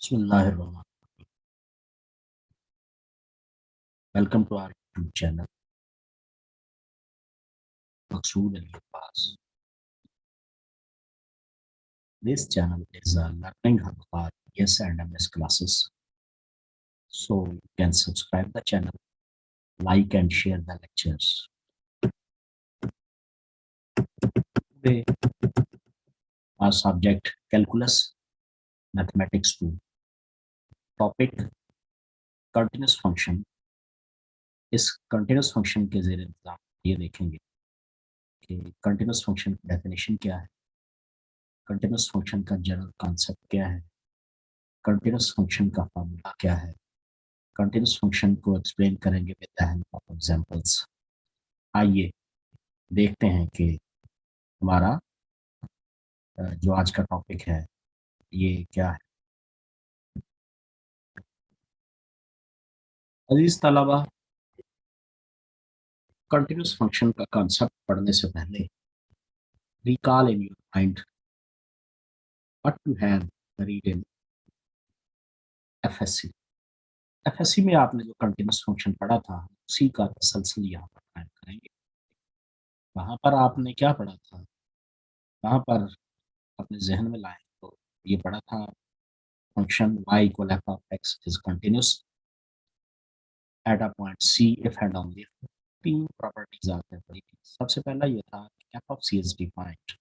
Bismillahirrahmanirrahim. Welcome to our YouTube channel, Maqsood Ali Abbas. This channel is a learning hub for yes and MS classes. So you can subscribe the channel, like and share the lectures. Today, our subject calculus, mathematics 2. Topic continuous function. इस continuous function के ज़ेर इंतज़ाम ये देखेंगे कि continuous function की definition क्या है, continuous function का जनरल कॉन्सेप्ट क्या है, continuous function का फार्मूला क्या है, कंटिन्यूस फंक्शन को एक्सप्लेन करेंगे with the help of examples. आइए देखते हैं कि हमारा जो आज का टॉपिक है ये क्या है। अजीज तलबा, कंटिन्यूस फंक्शन का कॉन्सेप्ट पढ़ने से पहले recall in your mind what you have read in FSc. FSc में आपने जो कंटिन्यूस फंक्शन पढ़ा था उसी का तसलसल यहाँ पर कायम करेंगे। वहाँ पर आपने क्या पढ़ा था, वहाँ पर अपने जहन में लाए तो ये पढ़ा था function y equal f of x is continuous at a point c if and only if. तीन प्रॉपर्टीज आपने पढ़ी थी। सबसे पहला ये था कि f of c is defined.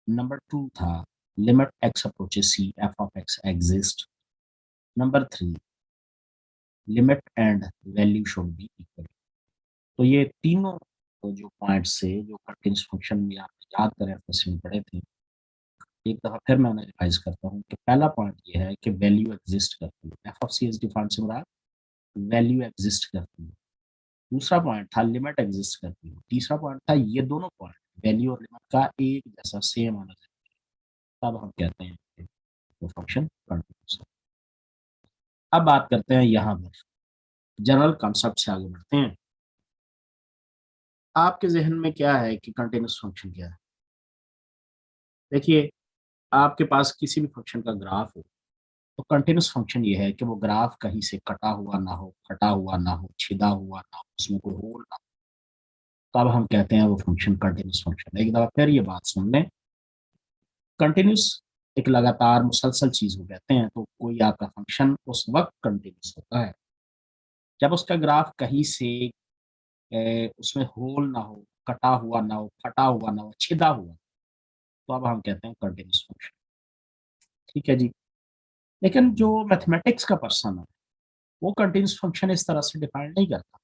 Number two था limit x approaches c f of x exist. Number three limit and value should be equal. तो ये तीनों तो जो पॉइंट से जो कंटिन्यूस फंक्शन में आप याद करें फंक्शन में पढ़े थे, एक दफा फिर मैं उन्हें रिवाइज करता हूँ कि पहला पॉइंट ये है कि वैल्यू एग्जिस्ट करती है। F of c is defined से मुराद वैल्यू एग्जिस्ट करती है। दूसरा पॉइंट था लिमिट एग्जिस्ट करती है। तीसरा पॉइंट था ये दोनों पॉइंट वैल्यू और लिमिट का एक जैसा सेम आना चाहिए, तब हम कहते हैं कि वो फंक्शन कंटिन्यूस है। अब बात करते हैं यहाँ पर जनरल कॉन्सेप्ट से आगे बढ़ते हैं। आपके जहन में क्या है कि कंटिन्यूस फंक्शन क्या है? देखिए, आपके पास किसी भी फंक्शन का ग्राफ हो तो कंटिन्यूस फंक्शन ये है कि वो ग्राफ कहीं से कटा हुआ ना हो, कटा हुआ ना हो, छिदा हुआ ना हो, उसमें कोई होल ना हो, तब हम कहते हैं वो फंक्शन कंटिन्यूस फंक्शन है। एक दफा फिर ये बात सुन लें, कंटिन्यूस एक लगातार मुसलसल चीज को कहते हैं। तो कोई आपका फंक्शन उस वक्त कंटिन्यूस होता है जब उसका ग्राफ कहीं से उसमें होल ना हो, कटा हुआ ना हो, फटा हुआ ना हो, छिदा हुआ, तो अब हम कहते हैं कंटिन्यूस फंक्शन। ठीक है जी। लेकिन जो मैथमेटिक्स का पर्सन है वो कंटिन्यूस फंक्शन इस तरह से डिफाइन नहीं करता,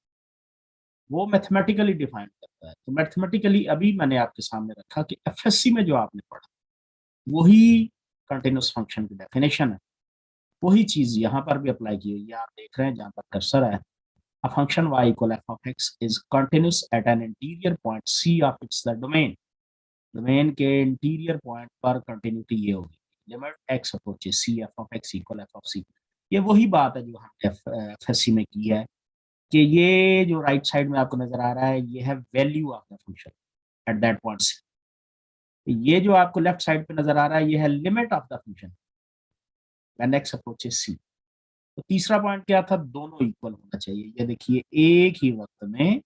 वो मैथमेटिकली डिफाइन करता है। तो मैथमेटिकली अभी मैंने आपके सामने रखा कि एफएससी में जो आपने पढ़ा वही कंटिन्यूस फंक्शन की डेफिनेशन है। वही चीज यहाँ पर भी अप्लाई की हुई है। आप देख रहे हैं जहाँ पर कर्सर है, a function y equal f of x is continuous at an interior point c of its the domain। Domain के इंटीरियर पॉइंट पर कंटिन्यूटी ये होगी limit x approaches c f of x equal f of c। ये वही बात है जो हमने एफएससी में की है कि ये जो राइट साइड में आपको नजर आ रहा है ये है value of the function at that point c. ये जो आपको लेफ्ट साइड पे नजर आ रहा है ये है limit of the function when x approaches c। तो तीसरा पॉइंट क्या था, दोनों इक्वल होना चाहिए। ये देखिए एक ही वक्त में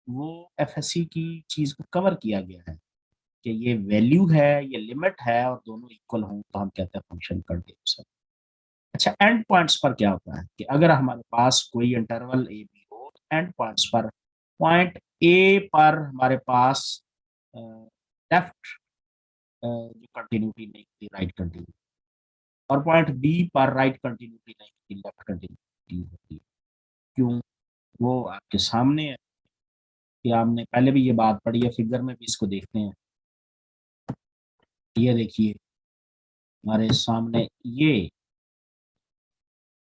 वो एफएससी की चीज को कवर किया गया है कि ये वैल्यू है, ये लिमिट है और दोनों इक्वल हों तो हम कहते हैं फंक्शन कंटिन्यूस है। अच्छा, एंड पॉइंट्स पर क्या होता है कि अगर हमारे पास कोई इंटरवल ए बी हो, एंड पॉइंट्स पर पॉइंट ए पर हमारे पास लेफ्ट जो कंटिन्यूटी नहीं होती, राइट कंटिन्यूटी, और पॉइंट बी पर राइट कंटिन्यूटी नहीं होती, लेफ्ट कंटिन्यूटी होती है। क्यों? वो आपके सामने है कि आपने पहले भी ये बात पढ़ी है, फिगर में भी इसको देखते हैं। ये देखिए हमारे सामने ये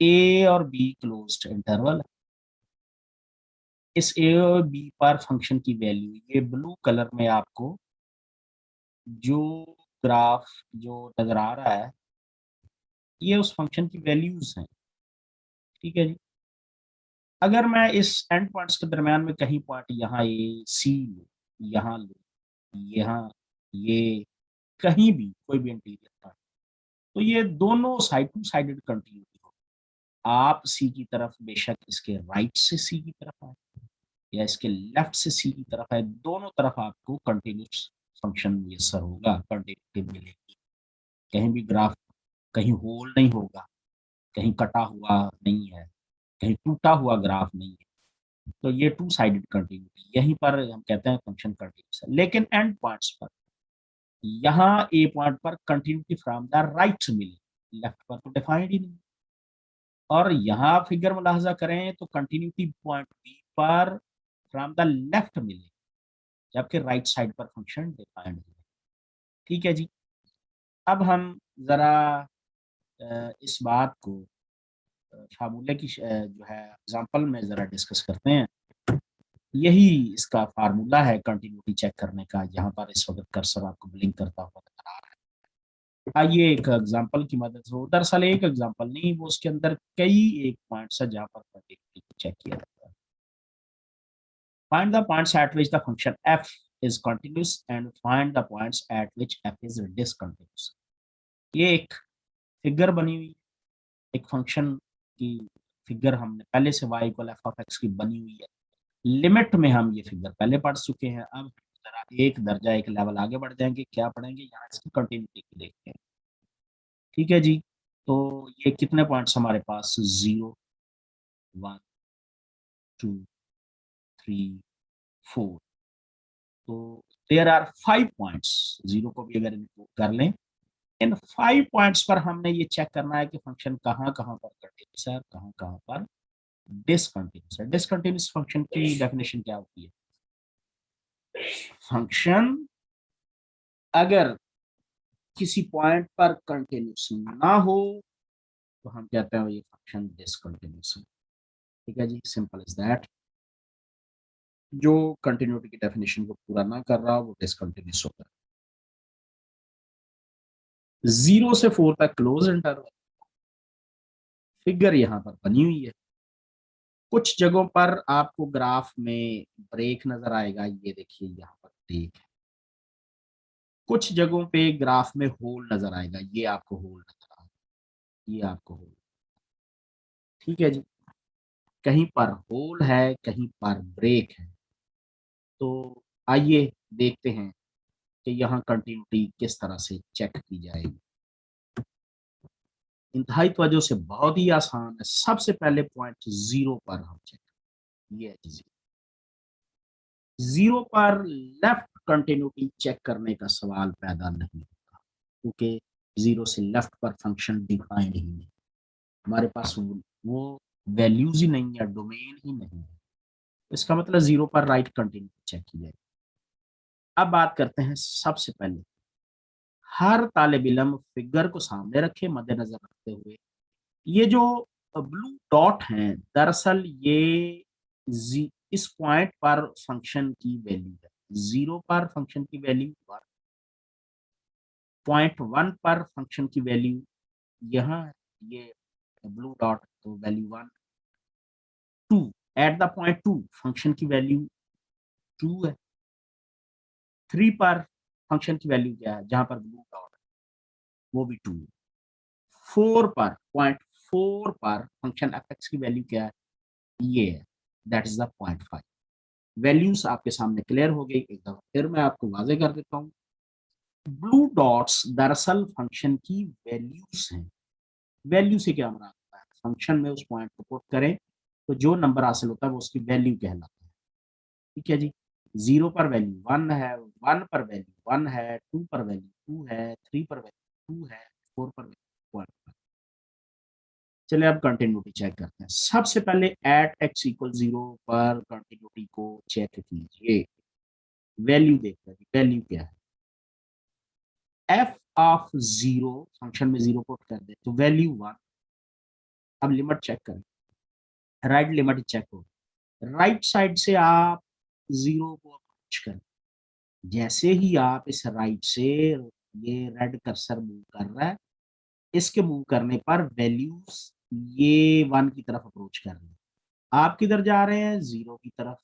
ए और बी क्लोज्ड इंटरवल, इस ए और बी पर फंक्शन की वैल्यू ये ब्लू कलर में आपको जो ग्राफ जो नजर आ रहा है ये उस फंक्शन की वैल्यूज हैं। ठीक है जी। अगर मैं इस एंड पॉइंट्स के दरमियान में कहीं पॉइंट यहाँ ए सी लूँ, यहाँ लूँ, यहाँ, ये कहीं भी कोई भी इंटीरियर पॉइंट, तो ये दोनों साइड टू साइडेड कंटिन्यूटी हो, आप सी की तरफ बेशक इसके राइट से सी की तरफ आए या इसके लेफ्ट से सी की तरफ आए, दोनों तरफ आपको कंटिन्यूस फंक्शन मुयसर होगा, कंटिन्यूटी मिलेगी। कहीं भी ग्राफ कहीं होल नहीं होगा, कहीं कटा हुआ नहीं है, कहीं टूटा हुआ ग्राफ नहीं है। तो ये टू साइडेड कंटिन्यूटी, यहीं पर हम कहते हैं फंक्शन कंटिन्यूस है। लेकिन एंड पॉइंट्स पर, यहाँ ए पॉइंट पर कंटिन्यूटी फ्रॉम द राइट मिले, लेफ्ट पर तो डिफाइंड ही नहीं। और यहाँ फिगर मुलाहजा करें तो कंटिन्यूटी पॉइंट बी पर फ्रॉम द लेफ्ट मिले, जबकि राइट साइड पर फंक्शन डिफाइंड है। ठीक है जी। अब हम जरा इस बात को फार्मूले की जो है एग्जांपल में जरा डिस्कस करते हैं। यही इसका फार्मूला है कंटिन्यूटी चेक करने का, यहाँ पर इस वक्त कर्सर आपको ब्लिंक करता हुआ नजर आ रहा है। आइए एक एग्जांपल की मदद से, दरअसल एक एग्जांपल नहीं, वो उसके अंदर कई एक पॉइंट्स है जहाँ पर कंटिन्यूटी को चेक किया जाता है। Find the points at which the function f is continuous and find the points at which f is discontinuous। ये एक फिगर बनी हुई, एक फंक्शन की फिगर हमने पहले से y equal f of x की बनी हुई है। लिमिट में हम ये फिगर पहले पढ़ चुके हैं, अब जरा एक दर्जा एक लेवल आगे बढ़ जाएंगे, क्या पढ़ेंगे यहाँ इसकी कंटिन्यूटी की देखते हैं। ठीक है जी। तो ये कितने पॉइंट्स हमारे पास, 0 1 2 3 4, तो देयर आर 5 पॉइंट्स, 0 को भी अगर इनको कर लें, इन 5 पॉइंट्स पर हमने ये चेक करना है कि फंक्शन कहाँ कहाँ पर कंटिन्यूस है, कहाँ कहाँ पर डिसकंटिन्यूस है। डिसकंटिन्यूस फंक्शन की डेफिनेशन क्या होती है? फंक्शन अगर किसी पॉइंट पर कंटिन्यूस ना हो तो हम कहते हैं ये फंक्शन डिसकंटिन्यूस है। ठीक है जी, सिंपल इज दैट। जो कंटिन्यूटी की डेफिनेशन को पूरा ना कर रहा वो डिसकंटिन्यूस होता है। 0 से 4 तक क्लोज इंटरवल, फिगर यहाँ पर बनी हुई है। कुछ जगहों पर आपको ग्राफ में ब्रेक नजर आएगा, ये देखिए यहाँ पर ब्रेक है। कुछ जगहों पे ग्राफ में होल नजर आएगा, ये आपको होल नजर आएगा, ये आपको होल। ठीक है जी। कहीं पर होल है, कहीं पर ब्रेक है। तो आइए देखते हैं कि यहाँ कंटिन्यूटी किस तरह से चेक की जाएगी। इंतहाई तवज्जो से बहुत ही आसान है। सबसे पहले पॉइंट 0 पर हम चेक, ये है 0 पर लेफ्ट कंटिन्यूटी चेक करने का सवाल पैदा नहीं होता, क्योंकि 0 से लेफ्ट पर फंक्शन डिफाइंड ही नहीं, हमारे पास वो वैल्यूज ही नहीं है, डोमेन ही नहीं है। इसका मतलब 0 पर राइट कंटिन्यूटी चेक की जाएगी। अब बात करते हैं, सबसे पहले हर तालिब इल्म फिगर को सामने रखे, मद्देनजर रखते हुए, ये जो ब्लू डॉट हैं, दरअसल ये इस पॉइंट पर फंक्शन की वैल्यू है। 0 पर फंक्शन की वैल्यू 1, पॉइंट 1 पर फंक्शन की वैल्यू यहाँ है, ये ब्लू डॉट, तो value 1। 2 at the point 2 function की वैल्यू 2 है। 3 पर फंक्शन की वैल्यू क्या है, जहां पर ब्लू डॉट है वो भी 2 है। 4 पर, पॉइंट 4 पर फंक्शन एफ एक्स की वैल्यू क्या है, ये है, that is the point 5। Values आपके सामने क्लियर हो गई। एक दफा फिर मैं आपको वाजे कर देता हूँ, ब्लू डॉट्स दरअसल फंक्शन की वैल्यूज हैं। वैल्यू से क्या मराद होता है, फंक्शन में उस पॉइंट को पुट करें तो जो नंबर हासिल होता है वो उसकी वैल्यू कहलाता है। ठीक है जी। 0 पर वैल्यू 1 है, 1 पर वैल्यू 1 है, 2 पर वैल्यू 2 है, 3 पर वैल्यू 2 है, 4 पर वैल्यू 1 है। चलिए अब कंटिन्यूटी चेक करते हैं। सबसे पहले एट एक्स इक्वल 0 पर कंटिन्यूटी को चेक कीजिए। वैल्यू देखते हैं, वैल्यू क्या है, एफ ऑफ 0, फंक्शन में 0 पुट कर दे तो वैल्यू 1। अब लिमिट चेक करें, राइट लिमिट चेक हो, राइट साइड से आप 0 को अप्रोच करें, जैसे ही आप इस राइट से, ये रेड कर्सर मूव कर रहा है, इसके मूव करने पर वैल्यूज ये 1 की तरफ अप्रोच कर रही है। आप किधर जा रहे हैं, 0 की तरफ।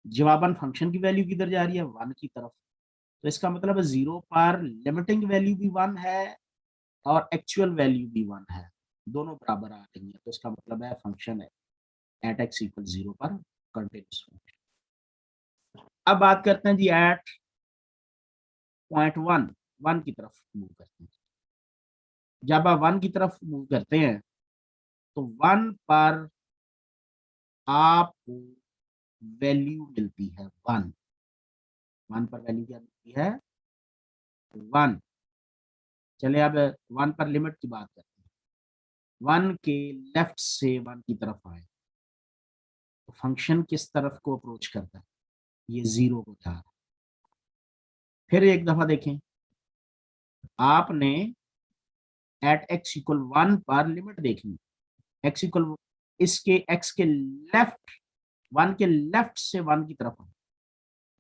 जवाबन फंक्शन की वैल्यू किधर जा रही है, 1 की तरफ। तो इसका मतलब है 0 पर लिमिटिंग वैल्यू भी 1 है, और एक्चुअल वैल्यू भी 1 है, दोनों बराबर आ रही है, तो इसका मतलब है फंक्शन है एट एक्स इक्वल 0 पर कंटिन्यूस फंक्शन। अब बात करते हैं जी एट पॉइंट वन की तरफ मूव करते हैं। जब आप 1 की तरफ मूव करते हैं तो 1 पर आपको वैल्यू मिलती है 1। 1 पर वैल्यू क्या मिलती है? 1। चलिए अब 1 पर लिमिट की बात करते हैं। 1 के लेफ्ट से 1 की तरफ आए तो फंक्शन किस तरफ को अप्रोच करता है? ये 0 को जा रहा है। फिर एक दफा देखें, आपने एट एक्स इक्वल 1 पर लिमिट देखनी। एक्स इक्वल इसके एक्स के लेफ्ट 1 के लेफ्ट से 1 की तरफ आए,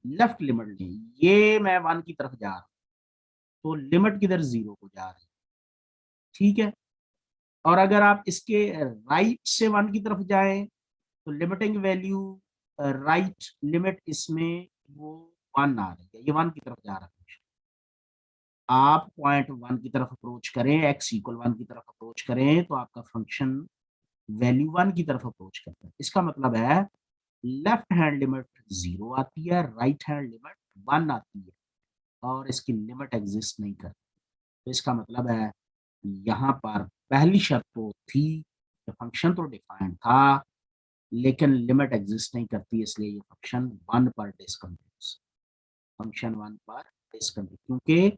लेफ्ट लिमिट लें, ये मैं 1 की तरफ जा रहा हूं तो लिमिट किधर 0 को जा रही है, ठीक है। और अगर आप इसके राइट से 1 की तरफ जाएं तो लिमिटिंग वैल्यू राइट लिमिट इसमें वो 1 आ रही है, ये 1 की तरफ जा रहा है। आप पॉइंट 1 की तरफ अप्रोच करें, एक्स इक्वल 1 की तरफ अप्रोच करें तो आपका फंक्शन वैल्यू 1 की तरफ अप्रोच करता है। इसका मतलब है लेफ्ट हैंड लिमिट 0 आती है, राइट हैंड लिमिट 1 आती है और इसकी लिमिट एग्जिस्ट नहीं करती। तो इसका मतलब है यहाँ पर पहली शर्त तो थी, फंक्शन तो डिफाइंड था लेकिन लिमिट एग्जिस्ट नहीं करती, इसलिए ये फंक्शन 1 पर डिसकंटिन्यूअस, फंक्शन 1 पर डिसकंटिन्यूअस, क्योंकि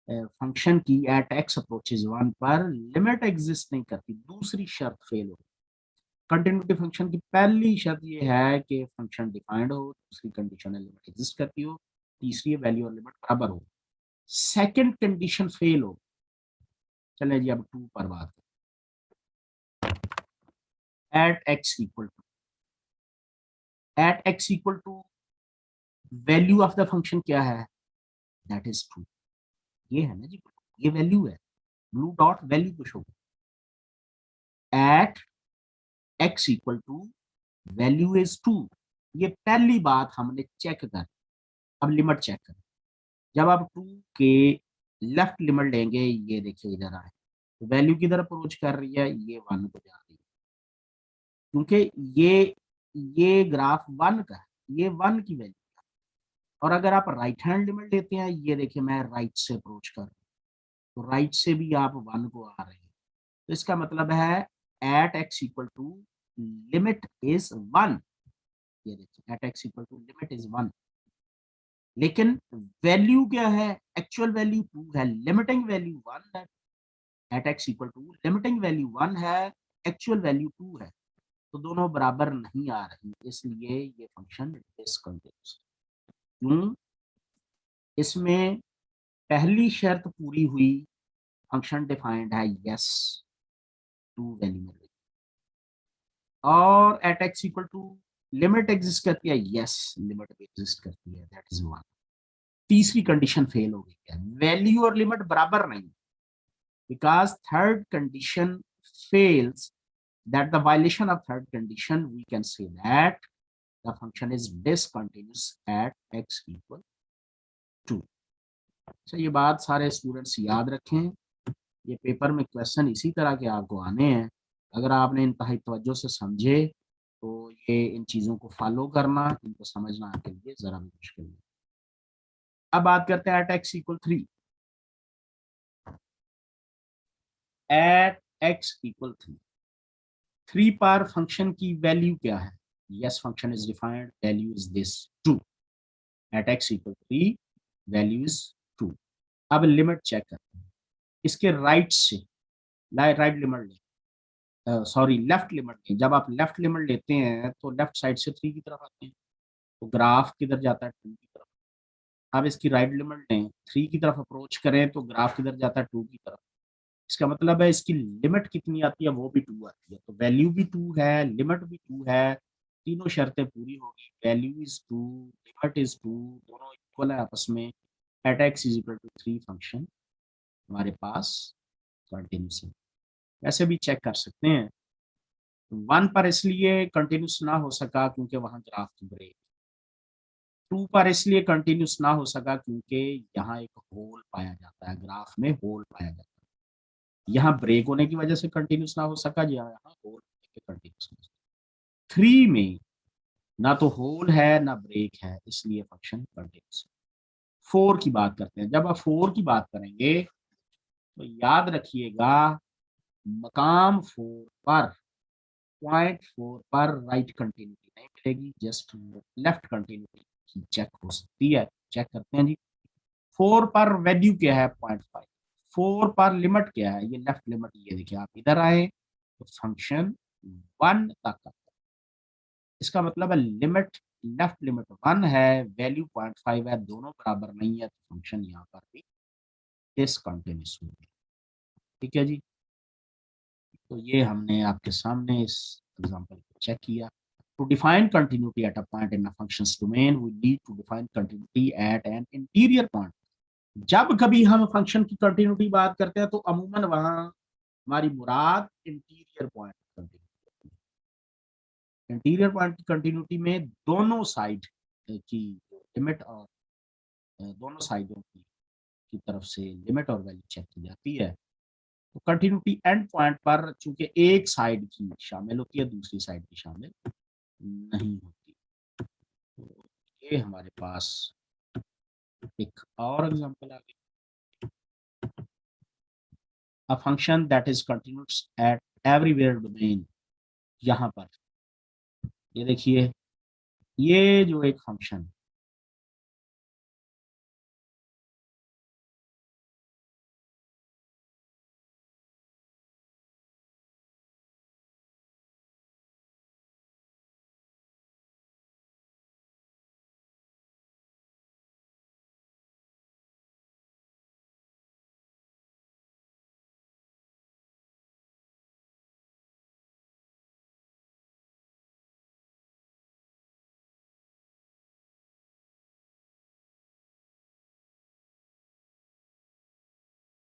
फंक्शन की एट एक्स अप्रोचेज 1 पर लिमिट एग्जिस्ट नहीं करती। दूसरी शर्त फेल हो, कंटिन्यूटी फंक्शन की पहली शर्त ये है कि फंक्शन डिफाइंड हो, दूसरी कंडीशन है लिमिट एग्जिस्ट करती हो, तीसरी वैल्यू और लिमिट बराबर हो। सेकंड कंडीशन फेल हो, चले जी अब 2 पर बात at x equal to, at x equal to value of the function क्या है? That is 2। ये है ना जी, ये वैल्यू है, ब्लू डॉट वैल्यू को show at x equal to value is 2। ये पहली बात हमने चेक कर। अब लिमिट चेक कर, जब आप 2 के लेफ्ट लिमिट लेंगे, ये देखिए इधर आए तो वैल्यू किधर अप्रोच कर रही है? ये 1 को जा रही है, क्योंकि ये ग्राफ 1 का है, ये 1 की वैल्यू। और अगर आप राइट हैंड लिमिट लेते हैं, ये देखिए मैं राइट से अप्रोच कर रहा हूं तो राइट से भी आप 1 को आ रहे हैं, तो इसका मतलब है at x equal to limit is 1। ये देखिए at x equal to limit is 1, लेकिन वैल्यू क्या है? एक्चुअल वैल्यू 2 है, लिमिटिंग वैल्यू 1 है। At x equal to limiting value 1 है, एक्चुअल वैल्यू 2 है, तो दोनों बराबर नहीं आ रही, इसलिए ये फंक्शन डिसकंटिन्यूअस। क्यों? इसमें पहली शर्त पूरी हुई, फंक्शन डिफाइंड है, यस 2 वैल्यू मिल रही, और at x equal to limit exist करती है, यस लिमिट भी एग्जिस्ट करती है, दैट इज 1। तीसरी कंडीशन फेल हो गई है, वैल्यू और लिमिट बराबर नहीं, because third condition fails, that the violation of third condition we can say that the function is discontinuous at x equal 2। अच्छा, ये बात सारे स्टूडेंट्स याद रखें, ये पेपर में क्वेश्चन इसी तरह के आपको आने हैं। अगर आपने इंतहाई तवज्जो से समझे तो ये इन चीज़ों को फॉलो करना, इनको समझना आपके लिए ज़रा भी मुश्किल नहीं। अब बात करते हैं at x equal 3। At x equal 3 पर फंक्शन की वैल्यू क्या है? Yes function is defined, value is this 2। At x equal 3 value is 2। अब लिमिट चेक करते हैं, इसके राइट से राइट लिमिट लें, सॉरी लेफ्ट लिमिट लें। जब आप लेफ्ट लिमिट लेते हैं तो लेफ्ट साइड से 3 की तरफ आते हैं, तो ग्राफ किधर जाता है? 2 की तरफ। अब इसकी राइट लिमिट लें, 3 की तरफ अप्रोच करें तो ग्राफ किधर जाता है? 2 की तरफ। इसका मतलब है इसकी लिमिट कितनी आती है? वो भी 2 आती है, तो वैल्यू भी 2 है, लिमिट भी 2 है, तीनों शर्तें पूरी होगी, वैल्यू इज 2, लिमिट इज 2, दोनों इक्वल है आपस में, at x is equal to 3 function हमारे पास कंटिन्यूस है। ऐसे भी चेक कर सकते हैं, 1 पर इसलिए कंटिन्यूस ना हो सका क्योंकि वहां ग्राफ की ब्रेक, 2 पर इसलिए कंटिन्यूस ना हो सका क्योंकि यहाँ एक होल पाया जाता है, ग्राफ में होल पाया जाता है। यहाँ ब्रेक होने की वजह से कंटिन्यूस ना हो सका, जी यहाँ होल के कंटिन्यूस। 3 में ना तो होल है ना ब्रेक है, इसलिए फंक्शन कंटिन्यूस। 4 की बात करते हैं। जब आप 4 की बात करेंगे तो याद रखिएगा, मकाम 4 पर, पॉइंट 4 पर राइट कंटिन्यूटी नहीं मिलेगी, जस्ट लेफ्ट कंटिन्यूटी चेक हो सकती है। चेक करते हैं जी। 4 पर वैल्यू क्या है? 0.5। 4 पर लिमिट क्या है? ये लेफ्ट लिमिट, ये देखिए आप इधर आए तो फंक्शन 1 तक आता है। इसका मतलब है लिमिट, लेफ्ट लिमिट 1 है, वैल्यू 0.5 है, दोनों बराबर नहीं है, तो फंक्शन यहाँ पर भी डिसकंटिन्यूअस होगी। ठीक है जी। तो ये हमने आपके सामने इस एग्जांपल को चेक किया। To define continuity at a point in a function's domain, we need to define continuity at an interior point. जब कभी हम फंक्शन की कंटिन्यूटी बात करते हैं तो अमूमन वहां हमारी मुराद interior point continuity. Interior point की कंटिन्यूटी में दोनों साइड की लिमिट और दोनों साइडों की तरफ से लिमिट और वैल्यू चेक की जाती है। तो कंटिन्यूटी एंड पॉइंट पर चूंकि एक साइड की शामिल होती है, दूसरी साइड की शामिल नहीं होती। तो ये हमारे पास एक और एग्जांपल आ गया। A function that is continuous eight everywhere domain. यहाँ पर ये देखिए, ये जो एक फंक्शन